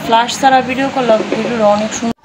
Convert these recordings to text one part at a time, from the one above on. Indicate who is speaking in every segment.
Speaker 1: Flash ছাড়া video করলাম, ভিডিওটা অনেক সুন্দর।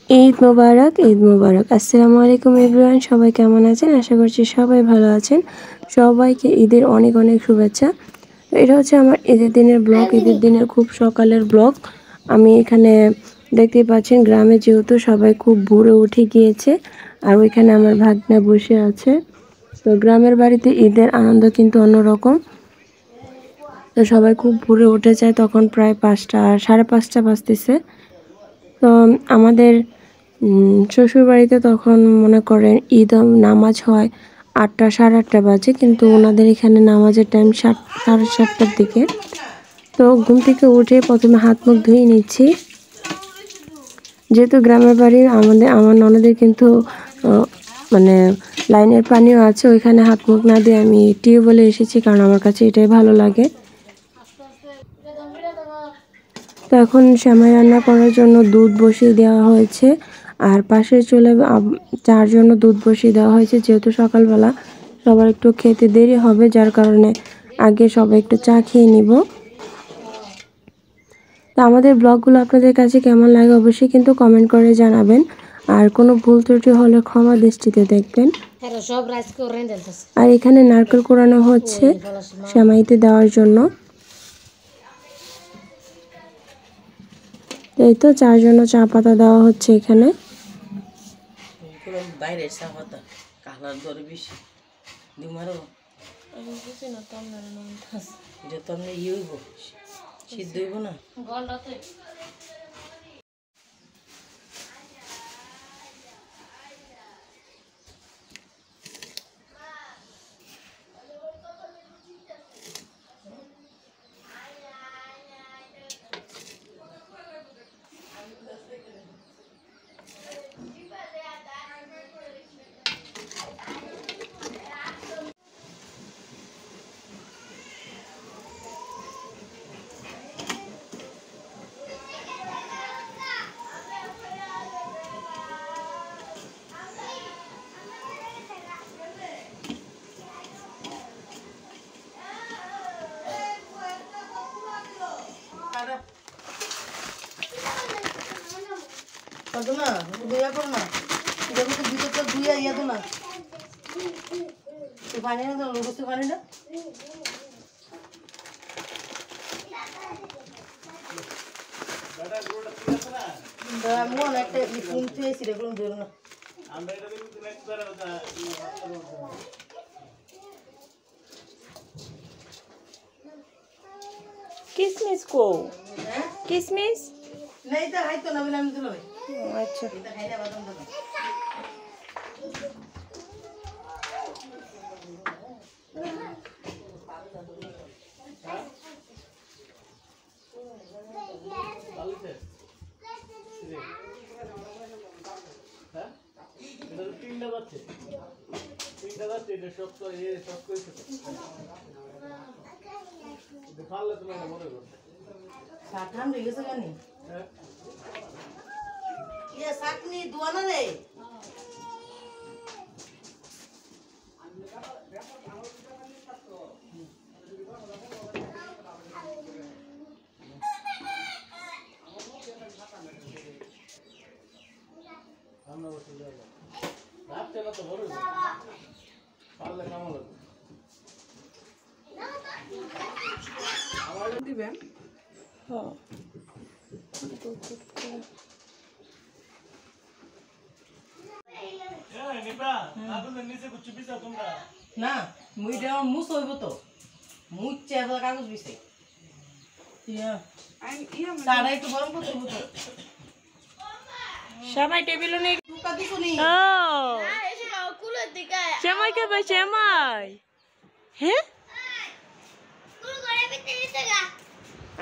Speaker 1: ঈদ মোবারক, ঈদ মোবারক। আসসালামু আলাইকুম এভরিওয়ান, সবাই কেমন আছেন? আশা করছি সবাই ভালো আছেন। সবাইকে ঈদের অনেক অনেক শুভেচ্ছা। এটা হচ্ছে আমার ঈদের দিনের ব্লগ, ঈদের দিনের খুব সকালের ব্লগ। আমি এখানে দেখতে পাচ্ছেন গ্রামে যেহেতু সবাই খুব ভোরে উঠে গিয়েছে, আর ওইখানে আমার ভাগ্না বসে আছে। তো গ্রামের বাড়িতে ঈদের আনন্দ কিন্তু অন্যরকম। তো সবাই খুব ভোরে উঠে যায়, তখন প্রায় 5টা 5:30 বাজতেছে। তো আমাদের শ্বশুরবাড়িতে তখন মনে করেন ঈদ নামাজ হয় 8টা 8:30 বাজে, কিন্তু ওনাদের এখানে নামাজের টাইম 7:30টার দিকে। তো ঘুম থেকে উঠে প্রথমে হাত মুখ ধুয়ে নিচ্ছি, যেহেতু গ্রামের বাড়ি। আমার ননদের কিন্তু মানে লাইনের পানিও আছে, ওইখানে হাত মুখ না দিয়ে আমি টিউবওয়েলে এসেছি, কারণ আমার কাছে এটাই ভালো লাগে। তো এখন সেমাই রান্না করার জন্য দুধ বসিয়ে দেওয়া হয়েছে, আর পাশের চুলে চার জন্য দুধ বসিয়ে দেওয়া হয়েছে, যেহেতু সকালবেলা সবার একটু খেতে দেরি হবে, যার কারণে আগে সবাই একটু চা খেয়ে নিব। তো আমাদের ব্লগগুলো আপনাদের কাছে কেমন লাগে অবশ্যই কিন্তু কমেন্ট করে জানাবেন, আর কোনো ভুল ত্রুটি হলে ক্ষমা দৃষ্টিতে দেখবেন। আর এখানে নারকেল কোরানো হচ্ছে সেমাইতে দেওয়ার জন্য। এই তো চার জন্য চা পাতা দেওয়া হচ্ছে এখানে।
Speaker 2: বাইরে চা পাতা কালার ধরে বেশি দিমারো এটা তো আমরা ইয়ে হইব, সিদ্ধ হইব না। না দুইয়া করো না, দেখো তো ভিতরটা দুইয়া ইয়া তো না, পানি না তো বসতে পানি না। মন একটা ফোন তুইছি রে, কোন ধরো না
Speaker 1: কিসমিস কো কিসমিস
Speaker 2: नहीं तो है तो ना बिना मिल लो।
Speaker 1: अच्छा
Speaker 2: इधर है ना बादाम दो। इधर तीन डब्बे इधर सब को दिखा ले तुम्हें मोरे को साठाम रे कैसे करनी ये साकनी दुआना रे আমরা বসে যাব রাত চলা তো বড় পারলে কাম হলো আমার দিবেন। হ্যাঁ না মুইটা মুছ হইব তো মুচ্ছে কাগজ বিছে তারা একটু গরম করতে হইব তো
Speaker 1: সবাই টেবিলে নেই ও সেমাই কে ভাই সেমাই হ্যাঁ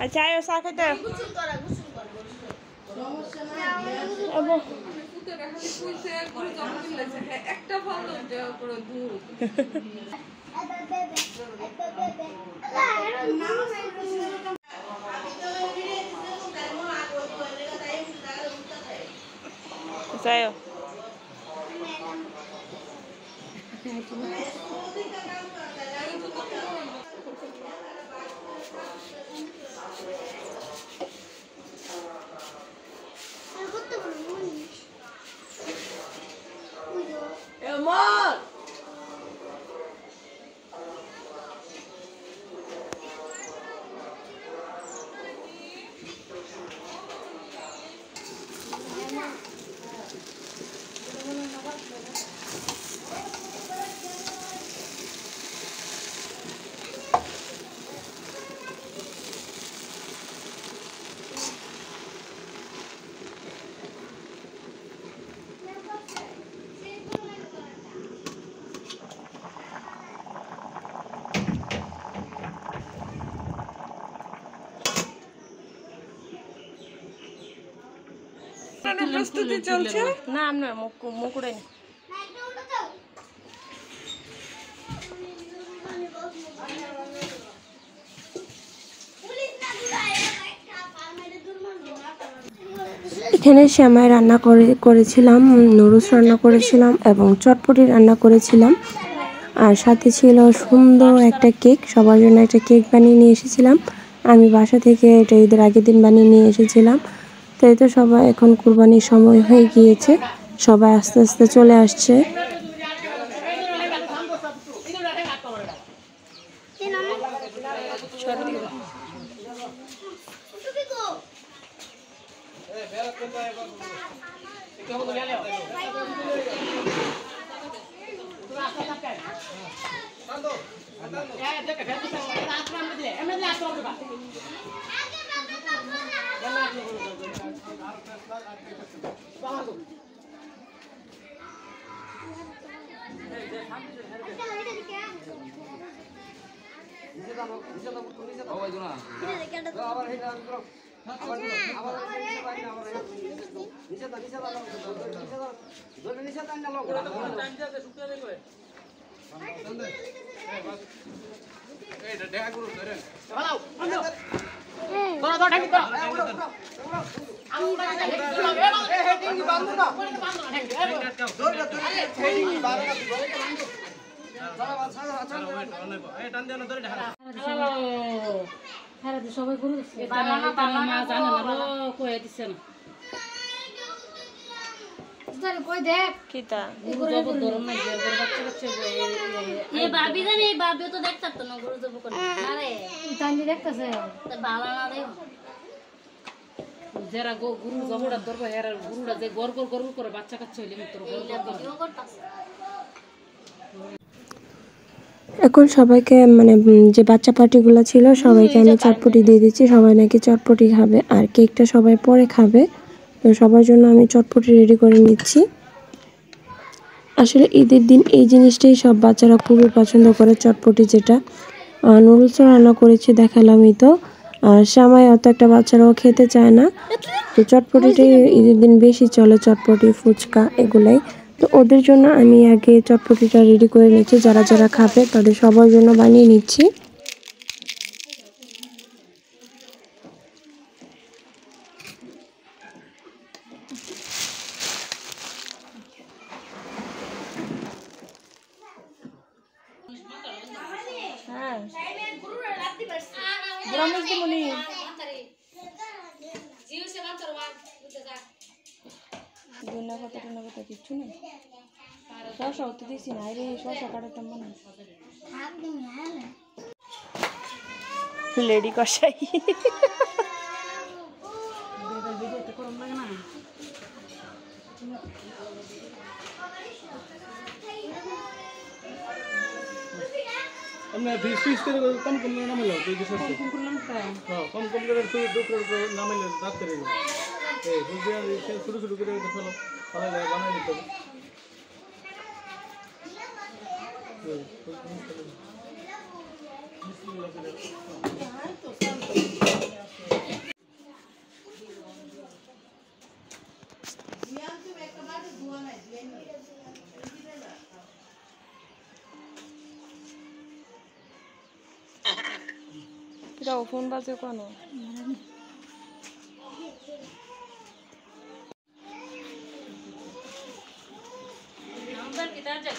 Speaker 1: আচ্ছা আয় চা খেতে
Speaker 3: একটা ভালো করে দুধ
Speaker 1: যাই
Speaker 3: প্রস্তুতি চলছে
Speaker 1: না আমরা মুকুড়াই এখানে সেমাই রান্না করেছিলাম, নুডলস রান্না করেছিলাম এবং চটপটি রান্না করেছিলাম। আর সাথে ছিল সুন্দর একটা কেক, সবার জন্য একটা কেক বানিয়ে নিয়ে এসেছিলাম। আমি বাসা থেকে এটা ঈদের আগের দিন বানিয়ে নিয়ে এসেছিলাম। তো এই তো সবাই এখন কুরবানির সময় হয়ে গিয়েছে, সবাই আস্তে আস্তে চলে আসছে।
Speaker 3: সবাই গুরু মা জানে না কয়ে দিচ্ছে না কই দেখ কিতা গুরু জব ধরন না যে গুরু বাচ্চা বাচ্চা এই বাবি জানি এই বাবিও তো দেখতাছ না গুরু জব করে আরে তাইনি দেখতাছে তো ভালো না দেখ যারা গুরু জবড়া ধরবে এর গুরুটা যে গর গর গর করে বাচ্চা কাচ্চা হইলে মত গর করতাছে।
Speaker 1: এখন সবাইকে মানে যে বাচ্চা পার্টিগুলো ছিল সবাইকে আমি চটপটি দিয়ে দিচ্ছি, সবাই নাকি চটপটি খাবে আর কেকটা সবাই পরে খাবে। তো সবার জন্য আমি চটপটি রেডি করে নিচ্ছি। আসলে ঈদের দিন এই জিনিসটাই সব বাচ্চারা খুবই পছন্দ করে, চটপটি যেটা। নুডলসও রান্না করেছি দেখালামই তো। আর সেমাই অত একটা বাচ্চারাও খেতে চায় না, তো চটপটিটাই ঈদের দিন বেশি চলে, চটপটি ফুচকা এগুলাই। তো ওদের জন্য আমি আগে চটপটিটা রেডি করে নিচ্ছি, যারা যারা খাবে তাদের সবার জন্য বানিয়ে নিচ্ছি। কিচ্ছু নেই, শসা তো দিছি না রে, শসা কাটাতাম মনে লেডি কষাই।
Speaker 2: हमने 20 করে কম কম করে নামাইলো তুই দিছস কম কম করলাম হ্যাঁ কম কম করে তুই দুটো নামাইলে রাখতে রে এই বুঝিয়া ছোট ছোট করে দেখলো পালালে বানাই দিতে হবে।
Speaker 1: কিরাও ফোন বাজে কেন?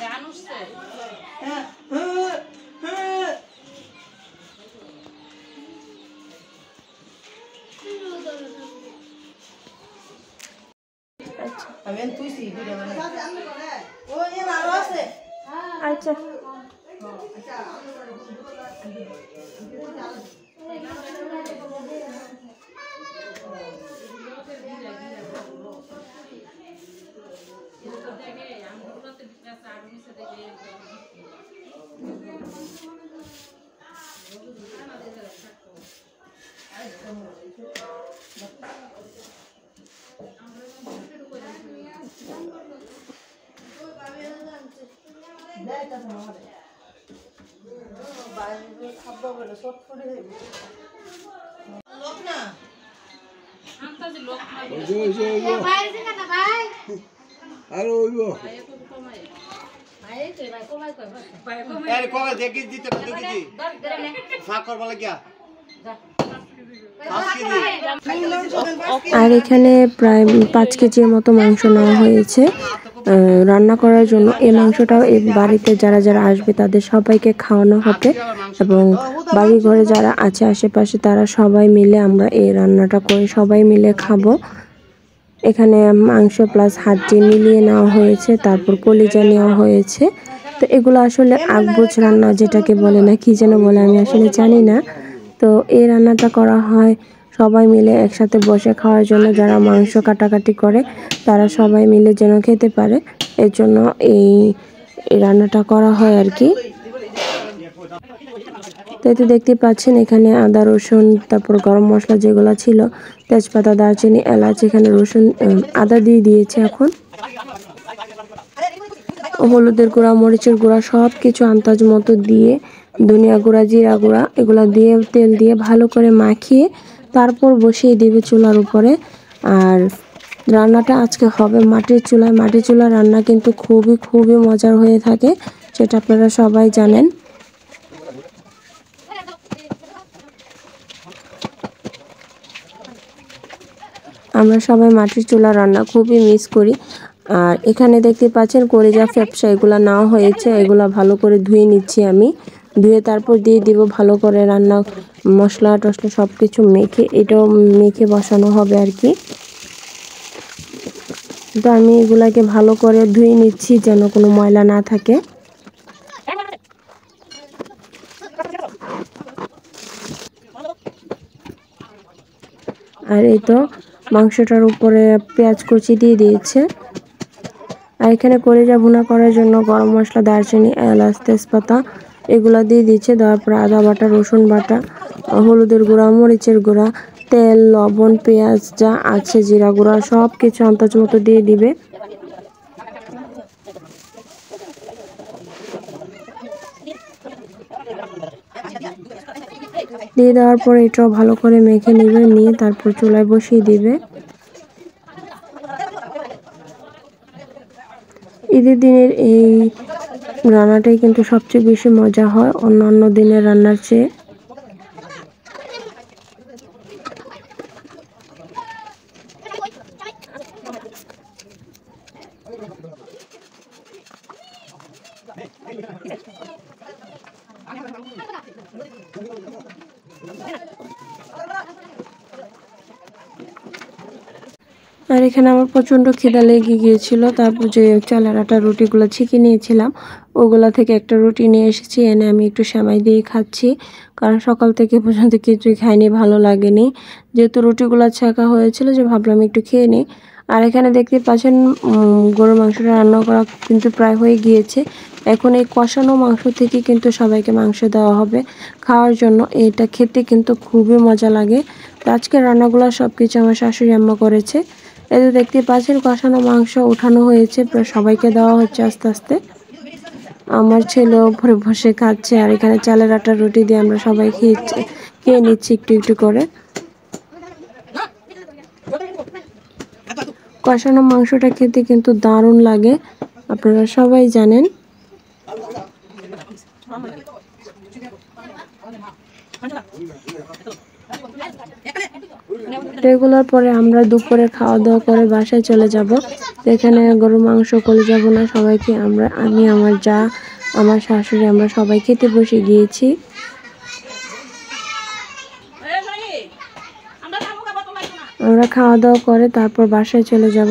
Speaker 3: গান উঠছে
Speaker 1: আচ্ছা আর এখানে প্রায় 5 কেজির মতো মাংস নেওয়া হয়েছে রান্না করার জন্য। এই মাংসটাও এই বাড়িতে যারা যারা আসবে তাদের সবাইকে খাওয়ানো হবে এবং বাড়ি ঘরে যারা আছে আশেপাশে তারা সবাই মিলে আমরা এই রান্নাটা করে সবাই মিলে খাবো। এখানে মাংস প্লাস হাড্ডি মিলিয়ে নেওয়া হয়েছে, তারপর কলিজা নেওয়া হয়েছে। তো এগুলো আসলে আকবুজ রান্না যেটাকে বলে না কি যেন বলে আমি আসলে জানি না। তো এই রান্নাটা করা হয় সবাই মিলে একসাথে বসে খাওয়ার জন্য। যারা মাংস কাটাকাটি করে তারা সবাই মিলে যেন খেতে পারে এর জন্য এই রান্নাটা করা হয় আর কি। তো এতে দেখতে পাচ্ছেন এখানে আদা রসুন তারপর গরম মশলা যেগুলো ছিল তেজপাতা দারচিনি এলাচ এখানে রসুন আদা দিয়ে দিয়েছে। এখন হলুদের গুঁড়া মরিচের গুঁড়া সব কিছু আন্দাজ মতো দিয়ে ধনিয়া গুঁড়া জিরা গুঁড়া এগুলো দিয়ে তেল দিয়ে ভালো করে মাখিয়ে তারপর বসিয়ে দিবে চুলার উপরে। আর রান্নাটা আজকে হবে মাটির চুলায়। মাটির চুলা রান্না কিন্তু খুবই খুবই মজার হয়ে থাকে, সেটা আপনারা সবাই জানেন। আমরা সবাই মাটির চুলা রান্না খুবই মিস করি। আর এখানে দেখতে পাচ্ছেন কলিজা ফ্যাপসা এগুলো নেওয়া হয়েছে, এগুলো ভালো করে ধুয়ে নিচ্ছি আমি। ধুয়ে তারপর দিয়ে দিব ভালো করে রান্না মশলা টশলা সব কিছু মেখে, এটাও মেখে বসানো হবে আর কি। তো আমি এগুলাকে ভালো করে ধুয়ে নিচ্ছি যেন কোনো ময়লা না থাকে। আর এই তো মাংসটার উপরে পেঁয়াজ কুচি দিয়ে দিয়েছে। আর এখানে কলিজা ভুনা করার জন্য গরম মশলা দারচিনি এলাচ তেজপাতা এগুলো দিয়ে দিচ্ছে। দেওয়ার পর আদা বাটা রসুন বাটা হলুদের গুঁড়া মরিচের গুঁড়া তেল লবণ পেঁয়াজ যা আছে জিরা গুঁড়া সব কিছু আন্দাজ মতো দিয়ে দিবে। দিয়ে দেওয়ার পর এটাও ভালো করে মেখে নেবে, নিয়ে তারপর চুলায় বসিয়ে দিবে। ঈদের দিনের এই রান্নাটাই কিন্তু সবচেয়ে বেশি মজা হয় অন্যান্য দিনের রান্নার চেয়ে। আর এখানে আমার প্রচন্ড খিদা লেগে গিয়েছিল, তারপর যে চালের আটা রুটিগুলো ছেঁকে নিয়েছিলাম ওগুলা থেকে একটা রুটি নিয়ে এসেছি, এনে আমি একটু সেমাই দিয়ে খাচ্ছি। কারণ সকাল থেকে পর্যন্ত কিছুই খাইনি, ভালো লাগেনি। যেহেতু রুটিগুলো ছেঁকা হয়েছিল যে ভাবলাম একটু খেয়ে নিই। আর এখানে দেখতে পাচ্ছেন গরুর মাংসটা রান্না করা কিন্তু প্রায় হয়ে গিয়েছে। এখন এই কষানো মাংস থেকে কিন্তু সবাইকে মাংস দেওয়া হবে খাওয়ার জন্য। এটা খেতে কিন্তু খুবই মজা লাগে। তো আজকে রান্নাগুলো সব কিছু আমার শাশুড়ি আম্মা করেছে। এই যে দেখতে পাচ্ছেন কষানো মাংস উঠানো হয়েছে, প্রায় সবাইকে দেওয়া হচ্ছে আস্তে আস্তে। আমার ছেলেও উপরে বসে খাচ্ছে। আর এখানে চালের আটার রুটি দিয়ে আমরা সবাই খেয়ে নিচ্ছি একটু একটু করে। কষানো মাংসটা খেতে কিন্তু দারুণ লাগে, আপনারা সবাই জানেন। এগুলোর পরে আমরা দুপুরে খাওয়া দাওয়া করে বাসায় চলে যাব। এখানে গরু মাংস কলিজা ভুনা সবাইকে আমি আমার যা আমার শাশুড়ি আমরা সবাই খেতে বসে গিয়েছি। আমরা খাওয়া দাওয়া করে তারপর বাসায় চলে যাব।